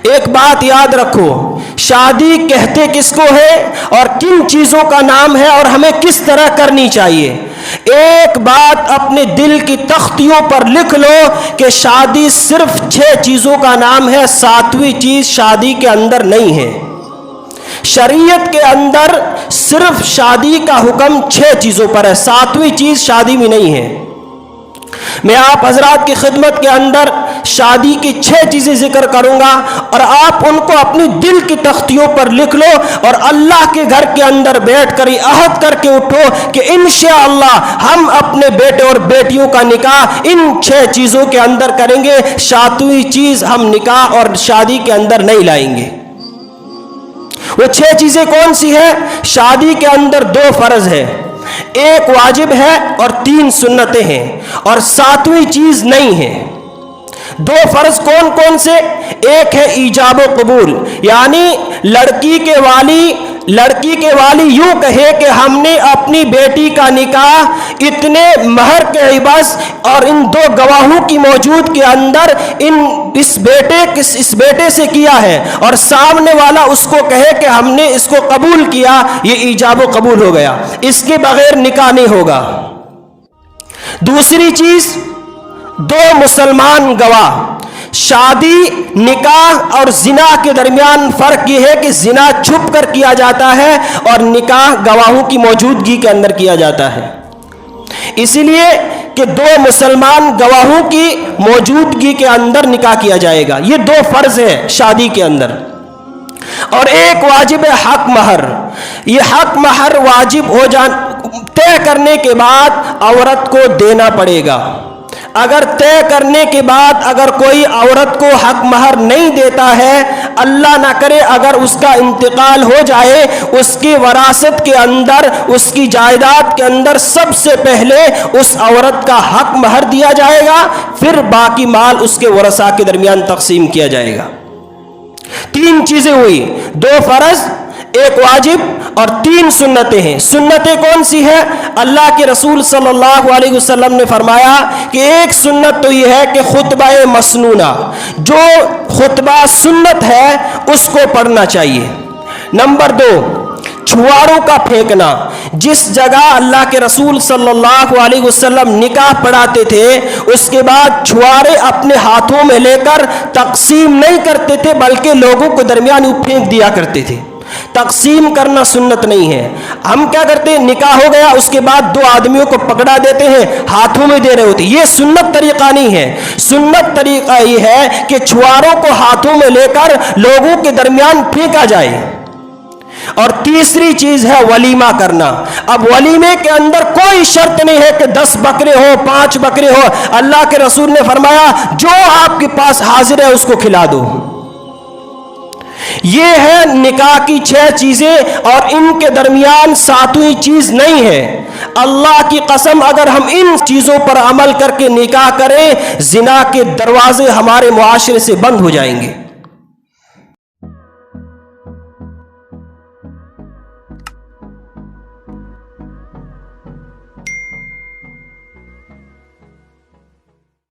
ایک بات یاد رکھو، شادی کہتے کس کو ہے اور کن چیزوں کا نام ہے اور ہمیں کس طرح کرنی چاہیے؟ ایک بات اپنے دل کی تختیوں پر لکھ لو کہ شادی صرف 6 چیزوں کا نام ہے، 7ویں چیز شادی کے اندر نہیں ہے۔ شریعت کے اندر صرف شادی کا حکم 6 چیزوں پر ہے، 7ویں چیز شادی میں نہیں ہے۔ میں آپ حضرات کی خدمت کے اندر شادی کی 6 چیزیں ذکر کروں گا اور آپ ان کو اپنی دل کی تختیوں پر لکھ لو اور اللہ کے گھر کے اندر بیٹھ کر یہ عہد کر کے اٹھو کہ انشاءاللہ ہم اپنے بیٹے اور بیٹیوں کا نکاح ان 6 چیزوں کے اندر کریں گے، 7ویں چیز ہم نکاح اور شادی کے اندر نہیں لائیں گے۔ وہ 6 چیزیں کون سی ہیں؟ شادی کے اندر 2 فرض ہے، ایک واجب ہے اور 3 سنتیں ہیں، اور 7ویں چیز نہیں ہے۔ 2 فرض کون کون سے؟ ایک ہے ایجاب و قبول، یعنی لڑکی کے والی یوں کہے کہ ہم نے اپنی بیٹی کا نکاح اتنے مہر کے عوض اور ان 2 گواہوں کی موجود کے اندر اس بیٹے سے کیا ہے، اور سامنے والا اس کو کہے کہ ہم نے اس کو قبول کیا، یہ ایجاب و قبول ہو گیا، اس کے بغیر نکاح نہیں ہوگا۔ دوسری چیز 2 مسلمان گواہ۔ شادی، نکاح اور زنا کے درمیان فرق یہ ہے کہ زنا چھپ کر کیا جاتا ہے اور نکاح گواہوں کی موجودگی کے اندر کیا جاتا ہے، اسی لیے کہ 2 مسلمان گواہوں کی موجودگی کے اندر نکاح کیا جائے گا۔ یہ 2 فرض ہیں شادی کے اندر، اور ایک واجب ہے حق مہر۔ یہ حق مہر واجب ہو طے کرنے کے بعد عورت کو دینا پڑے گا۔ اگر طے کرنے کے بعد اگر کوئی عورت کو حق مہر نہیں دیتا ہے، اللہ نہ کرے اگر اس کا انتقال ہو جائے، اس کی وراثت کے اندر، اس کی جائیداد کے اندر سب سے پہلے اس عورت کا حق مہر دیا جائے گا، پھر باقی مال اس کے ورثاء کے درمیان تقسیم کیا جائے گا۔ 3 چیزیں ہوئی، 2 فرض، ایک واجب اور 3 سنتیں ہیں۔ سنتیں کون سی ہیں؟ اللہ کے رسول صلی اللہ علیہ وسلم نے فرمایا کہ ایک سنت تو یہ ہے کہ خطبہ مسنونہ، جو خطبہ سنت ہے اس کو پڑھنا چاہیے۔ نمبر 2، چھواروں کا پھینکنا۔ جس جگہ اللہ کے رسول صلی اللہ علیہ وسلم نکاح پڑھاتے تھے، اس کے بعد چھوارے اپنے ہاتھوں میں لے کر تقسیم نہیں کرتے تھے، بلکہ لوگوں کو درمیان پھینک دیا کرتے تھے۔ تقسیم کرنا سنت نہیں ہے۔ ہم کیا کرتے ہیں؟ نکاح ہو گیا، اس کے بعد 2 آدمیوں کو پکڑا دیتے ہیں، ہاتھوں میں دے رہے ہوتے، یہ سنت طریقہ نہیں ہے۔ سنت طریقہ یہ ہے کہ چھواروں کو ہاتھوں میں لے کر لوگوں کے درمیان پھینکا جائے۔ اور تیسری چیز ہے ولیمہ کرنا۔ اب ولیمے کے اندر کوئی شرط نہیں ہے کہ 10 بکرے ہو، 5 بکرے ہو، اللہ کے رسول نے فرمایا جو آپ کے پاس حاضر ہے اس کو کھلا دو۔ یہ ہے نکاح کی 6 چیزیں، اور ان کے درمیان 7ویں چیز نہیں ہے۔ اللہ کی قسم اگر ہم ان چیزوں پر عمل کر کے نکاح کریں، زنا کے دروازے ہمارے معاشرے سے بند ہو جائیں گے۔